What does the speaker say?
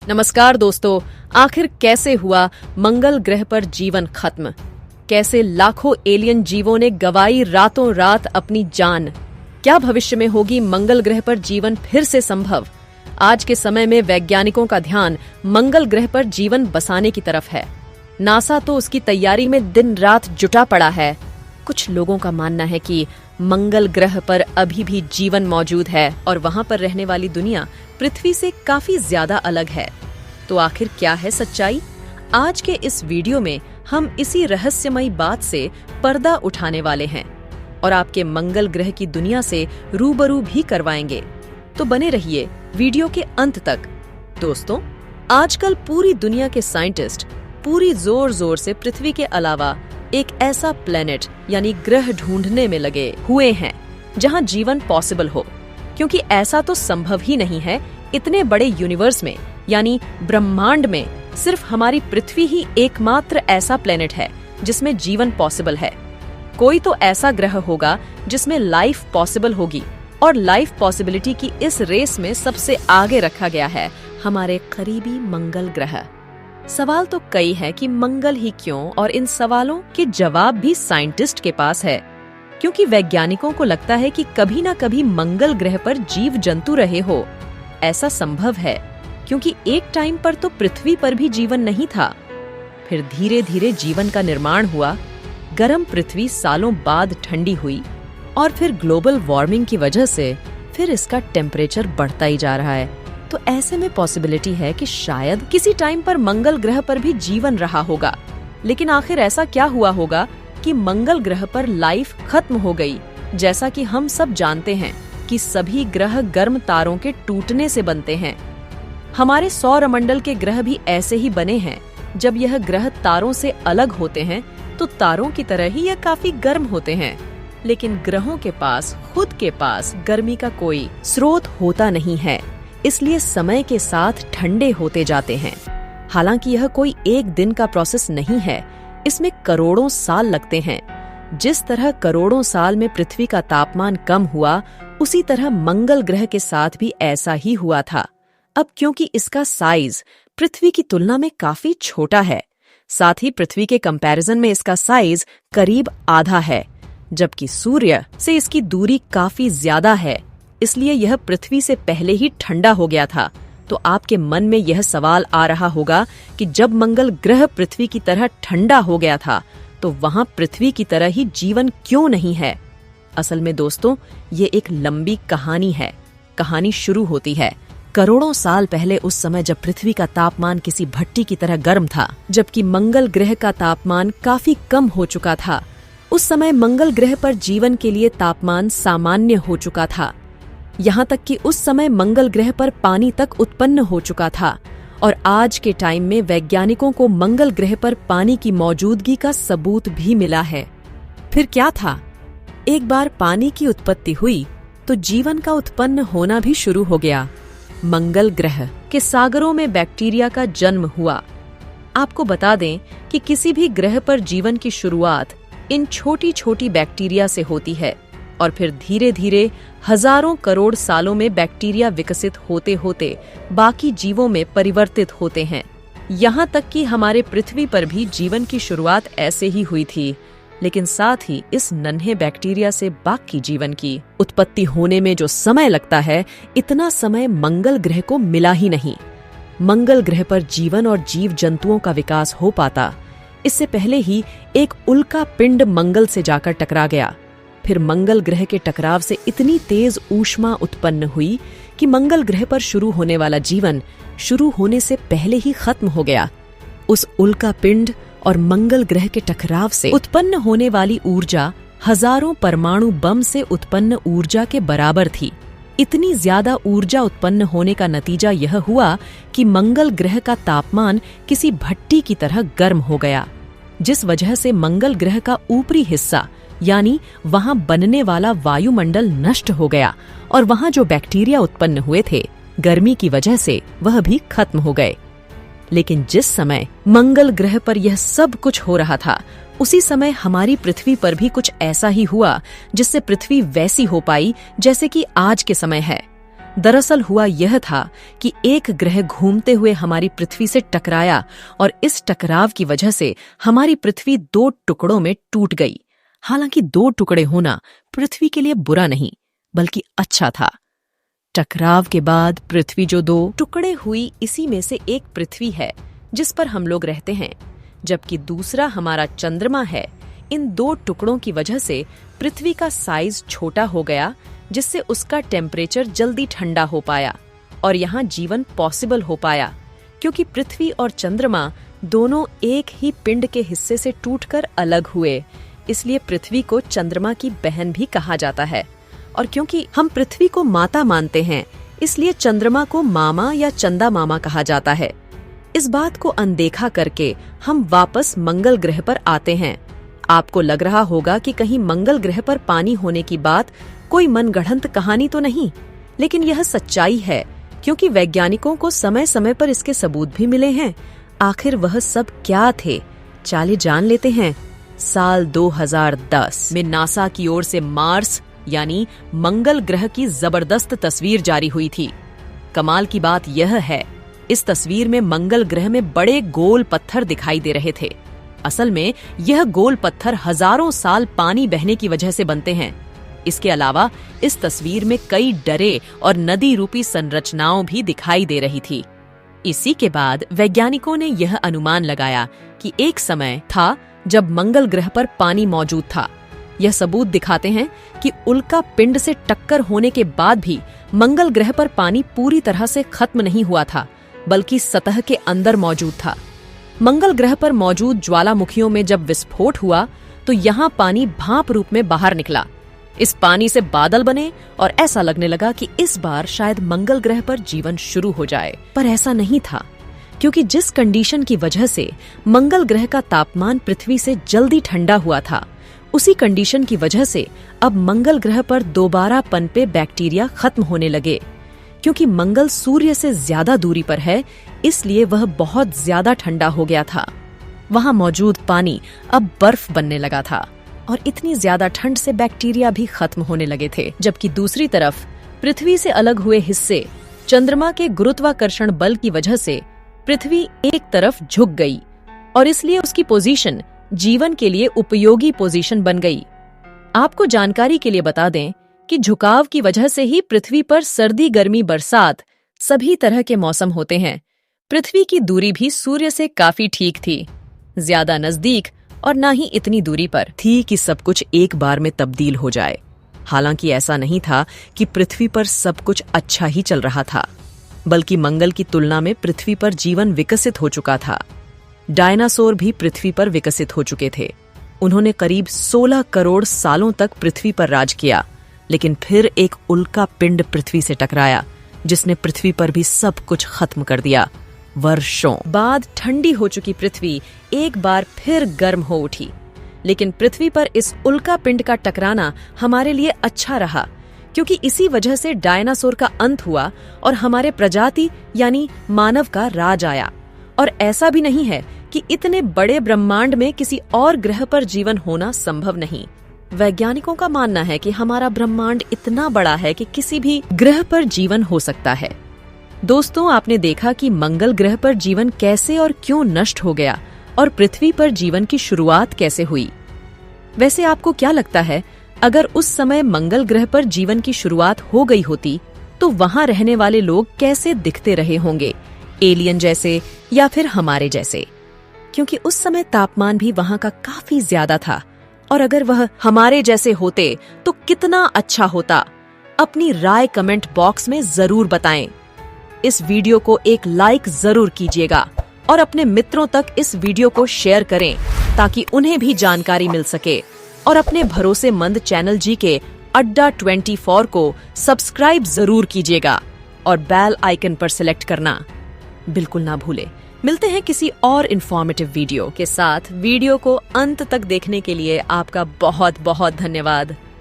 नमस्कार दोस्तों, आखिर कैसे हुआ मंगल ग्रह पर जीवन खत्म? कैसे लाखों एलियन जीवों ने गंवाई रातों रात अपनी जान? क्या भविष्य में होगी मंगल ग्रह पर जीवन फिर से संभव? आज के समय में वैज्ञानिकों का ध्यान मंगल ग्रह पर जीवन बसाने की तरफ है। नासा तो उसकी तैयारी में दिन रात जुटा पड़ा है। कुछ लोगों का मानना है कि मंगल ग्रह पर अभी भी जीवन मौजूद है और वहां पर रहने वाली दुनिया पृथ्वी से काफी ज्यादा अलग है। तो आखिर क्या है सच्चाई? आज के इस वीडियो में हम इसी रहस्यमयी बात से पर्दा उठाने वाले हैं और आपके मंगल ग्रह की दुनिया से रूबरू भी करवाएंगे। तो बने रहिए वीडियो के अंत तक। दोस्तों, आजकल पूरी दुनिया के साइंटिस्ट पूरी जोर जोर से पृथ्वी के अलावा एक ऐसा प्लेनेट यानी ग्रह ढूंढने में लगे हुए हैं जहां जीवन पॉसिबल हो, क्योंकि ऐसा तो संभव ही नहीं है। इतने बड़े यूनिवर्स में यानी ब्रह्मांड में सिर्फ हमारी पृथ्वी ही एकमात्र ऐसा प्लेनेट है जिसमें जीवन पॉसिबल है। कोई तो ऐसा ग्रह होगा जिसमें लाइफ पॉसिबल होगी, और लाइफ पॉसिबिलिटी की इस रेस में सबसे आगे रखा गया है हमारे करीबी मंगल ग्रह। सवाल तो कई है कि मंगल ही क्यों, और इन सवालों के जवाब भी साइंटिस्ट के पास है, क्योंकि वैज्ञानिकों को लगता है कि कभी ना कभी मंगल ग्रह पर जीव जंतु रहे हो। ऐसा संभव है क्योंकि एक टाइम पर तो पृथ्वी पर भी जीवन नहीं था। फिर धीरे धीरे जीवन का निर्माण हुआ। गर्म पृथ्वी सालों बाद ठंडी हुई और फिर ग्लोबल वार्मिंग की वजह से फिर इसका टेम्परेचर बढ़ता ही जा रहा है। तो ऐसे में पॉसिबिलिटी है कि शायद किसी टाइम पर मंगल ग्रह पर भी जीवन रहा होगा। लेकिन आखिर ऐसा क्या हुआ होगा कि मंगल ग्रह पर लाइफ खत्म हो गई? जैसा कि हम सब जानते हैं कि सभी ग्रह गर्म तारों के टूटने से बनते हैं। हमारे सौरमंडल के ग्रह भी ऐसे ही बने हैं। जब यह ग्रह तारों से अलग होते हैं तो तारों की तरह ही यह काफी गर्म होते हैं, लेकिन ग्रहों के पास खुद के पास गर्मी का कोई स्रोत होता नहीं है, इसलिए समय के साथ ठंडे होते जाते हैं। हालांकि यह कोई एक दिन का प्रोसेस नहीं है, इसमें करोड़ों साल लगते हैं। जिस तरह करोड़ों साल में पृथ्वी का तापमान कम हुआ, उसी तरह मंगल ग्रह के साथ भी ऐसा ही हुआ था। अब क्योंकि इसका साइज पृथ्वी की तुलना में काफी छोटा है, साथ ही पृथ्वी के कंपैरिजन में इसका साइज करीब आधा है, जबकि सूर्य से इसकी दूरी काफी ज्यादा है, इसलिए यह पृथ्वी से पहले ही ठंडा हो गया था। तो आपके मन में यह सवाल आ रहा होगा कि जब मंगल ग्रह पृथ्वी की तरह ठंडा हो गया था तो वहां पृथ्वी की तरह ही जीवन क्यों नहीं है? असल में दोस्तों, ये एक लंबी कहानी है। कहानी शुरू होती है करोड़ों साल पहले, उस समय जब पृथ्वी का तापमान किसी भट्टी की तरह गर्म था, जबकि मंगल ग्रह का तापमान काफी कम हो चुका था। उस समय मंगल ग्रह पर जीवन के लिए तापमान सामान्य हो चुका था। यहाँ तक कि उस समय मंगल ग्रह पर पानी तक उत्पन्न हो चुका था, और आज के टाइम में वैज्ञानिकों को मंगल ग्रह पर पानी की मौजूदगी का सबूत भी मिला है। फिर क्या था? एक बार पानी की उत्पत्ति हुई तो जीवन का उत्पन्न होना भी शुरू हो गया। मंगल ग्रह के सागरों में बैक्टीरिया का जन्म हुआ। आपको बता दें कि किसी भी ग्रह पर जीवन की शुरुआत इन छोटी छोटी बैक्टीरिया से होती है, और फिर धीरे धीरे हजारों करोड़ सालों में बैक्टीरिया विकसित होते होते बाकी जीवों में परिवर्तित होते हैं। यहाँ तक कि हमारे पृथ्वी पर भी जीवन की शुरुआत ऐसे ही हुई थी, लेकिन साथ ही इस नन्हे बैक्टीरिया से बाकी जीवन की उत्पत्ति होने में जो समय लगता है, इतना समय मंगल ग्रह को मिला ही नहीं। मंगल ग्रह पर जीवन और जीव जंतुओं का विकास हो पाता, इससे पहले ही एक उल्का पिंड मंगल से जाकर टकरा गया। फिर मंगल ग्रह के टकराव से इतनी तेज ऊष्मा उत्पन्न हुई कि मंगल ग्रह पर शुरू होने वाला जीवन शुरू होने से पहले ही खत्म हो गया। उस उल्का पिंड और मंगल ग्रह के टकराव से उत्पन्न होने वाली ऊर्जा हजारों परमाणु बम से उत्पन्न ऊर्जा के बराबर थी। इतनी ज्यादा ऊर्जा उत्पन्न होने का नतीजा यह हुआ कि मंगल ग्रह का तापमान किसी भट्टी की तरह गर्म हो गया, जिस वजह से मंगल ग्रह का ऊपरी हिस्सा यानी वहां बनने वाला वायुमंडल नष्ट हो गया, और वहां जो बैक्टीरिया उत्पन्न हुए थे, गर्मी की वजह से वह भी खत्म हो गए। लेकिन जिस समय मंगल ग्रह पर यह सब कुछ हो रहा था, उसी समय हमारी पृथ्वी पर भी कुछ ऐसा ही हुआ जिससे पृथ्वी वैसी हो पाई जैसे कि आज के समय है। दरअसल हुआ यह था कि एक ग्रह घूमते हुए हमारी पृथ्वी से टकराया और इस टकराव की वजह से हमारी पृथ्वी 2 टुकड़ों में टूट गई। हालांकि 2 टुकड़े होना पृथ्वी के लिए बुरा नहीं बल्कि अच्छा था। टकराव के बाद पृथ्वी जो 2 टुकड़े हुई, इसी में से एक पृथ्वी है जिस पर हम लोग रहते हैं, जबकि दूसरा हमारा चंद्रमा है। इन 2 टुकड़ों की वजह से पृथ्वी का साइज छोटा हो गया, जिससे उसका टेम्परेचर जल्दी ठंडा हो पाया और यहाँ जीवन पॉसिबल हो पाया। क्योंकि पृथ्वी और चंद्रमा दोनों एक ही पिंड के हिस्से से टूटकर अलग हुए, इसलिए पृथ्वी को चंद्रमा की बहन भी कहा जाता है। और क्योंकि हम पृथ्वी को माता मानते हैं, इसलिए चंद्रमा को मामा या चंदा मामा कहा जाता है। इस बात को अनदेखा करके हम वापस मंगल ग्रह पर आते हैं। आपको लग रहा होगा कि कहीं मंगल ग्रह पर पानी होने की बात कोई मनगढ़ंत कहानी तो नहीं, लेकिन यह सच्चाई है, क्योंकि वैज्ञानिकों को समय समय पर इसके सबूत भी मिले हैं। आखिर वह सब क्या थे, चलिए जान लेते हैं। साल 2010 में नासा की ओर से मार्स यानी मंगल ग्रह की जबरदस्त तस्वीर जारी हुई थी। कमाल की बात यह है, इस तस्वीर में मंगल ग्रह में बड़े गोल पत्थर दिखाई दे रहे थे। असल में यह गोल पत्थर हजारों साल पानी बहने की वजह से बनते हैं। इसके अलावा इस तस्वीर में कई डरे और नदी रूपी संरचनाओं भी दिखाई दे रही थी। इसी के बाद वैज्ञानिकों ने यह अनुमान लगाया कि एक समय था जब मंगल ग्रह पर पानी मौजूद था। यह सबूत दिखाते हैं कि उल्का पिंड से टक्कर होने के बाद भी मंगल ग्रह पर पानी पूरी तरह से खत्म नहीं हुआ था, बल्कि सतह के अंदर मौजूद था। मंगल ग्रह पर मौजूद ज्वालामुखियों में जब विस्फोट हुआ तो यहाँ पानी भाप रूप में बाहर निकला। इस पानी से बादल बने और ऐसा लगने लगा कि इस बार शायद मंगल ग्रह पर जीवन शुरू हो जाए, पर ऐसा नहीं था, क्योंकि जिस कंडीशन की वजह से मंगल ग्रह का तापमान पृथ्वी से जल्दी ठंडा हुआ था, उसी कंडीशन की वजह से अब मंगल ग्रह पर दोबारा पनपे बैक्टीरिया खत्म होने लगे। क्योंकि मंगल सूर्य से ज्यादा दूरी पर है, इसलिए वह बहुत ज्यादा ठंडा हो गया था। वहां मौजूद पानी अब बर्फ बनने लगा था और इतनी ज्यादा ठंड से बैक्टीरिया भी खत्म होने लगे थे। जबकि दूसरी तरफ पृथ्वी से अलग हुए हिस्से चंद्रमा के गुरुत्वाकर्षण बल की वजह से पृथ्वी एक तरफ झुक गई और इसलिए उसकी पोजीशन जीवन के लिए उपयोगी पोजीशन बन गई। आपको जानकारी के लिए बता दें कि झुकाव की वजह से ही पृथ्वी पर सर्दी, गर्मी, बरसात सभी तरह के मौसम होते हैं। पृथ्वी की दूरी भी सूर्य से काफी ठीक थी, ज्यादा नजदीक और ना ही इतनी दूरी पर थी कि सब कुछ एक बार में तब्दील हो जाए। हालांकि ऐसा नहीं था कि पृथ्वी पर सब कुछ अच्छा ही चल रहा था, बल्कि मंगल की तुलना में पृथ्वी पर जीवन विकसित हो चुका था। डायनासोर भी पृथ्वी पर विकसित हो चुके थे। उन्होंने करीब 16 करोड़ सालों तक पृथ्वी पर राज किया, लेकिन फिर एक उल्का पिंड पृथ्वी से टकराया, जिसने पृथ्वी पर भी सब कुछ खत्म कर दिया। वर्षों बाद ठंडी हो चुकी पृथ्वी एक बार फिर गर्म हो उठी, लेकिन पृथ्वी पर इस उल्का पिंड का टकराना हमारे लिए अच्छा रहा, क्योंकि इसी वजह से डायनासोर का अंत हुआ और हमारे प्रजाति यानी मानव का राज आया। और ऐसा भी नहीं है कि इतने बड़े ब्रह्मांड में किसी और ग्रह पर जीवन होना संभव नहीं। वैज्ञानिकों का मानना है कि हमारा ब्रह्मांड इतना बड़ा है कि किसी भी ग्रह पर जीवन हो सकता है। दोस्तों, आपने देखा कि मंगल ग्रह पर जीवन कैसे और क्यों नष्ट हो गया और पृथ्वी पर जीवन की शुरुआत कैसे हुई। वैसे आपको क्या लगता है, अगर उस समय मंगल ग्रह पर जीवन की शुरुआत हो गई होती तो वहां रहने वाले लोग कैसे दिखते रहे होंगे, एलियन जैसे या फिर हमारे जैसे? क्योंकि उस समय तापमान भी वहां का काफी ज्यादा था, और अगर वह हमारे जैसे होते तो कितना अच्छा होता। अपनी राय कमेंट बॉक्स में जरूर बताएं। इस वीडियो को एक लाइक जरूर कीजिएगा और अपने मित्रों तक इस वीडियो को शेयर करें ताकि उन्हें भी जानकारी मिल सके। और अपने भरोसेमंद चैनल जी के अड्डा 24 को सब्सक्राइब जरूर कीजिएगा और बेल आइकन पर सिलेक्ट करना बिल्कुल ना भूले। मिलते हैं किसी और इंफॉर्मेटिव वीडियो के साथ। वीडियो को अंत तक देखने के लिए आपका बहुत बहुत धन्यवाद।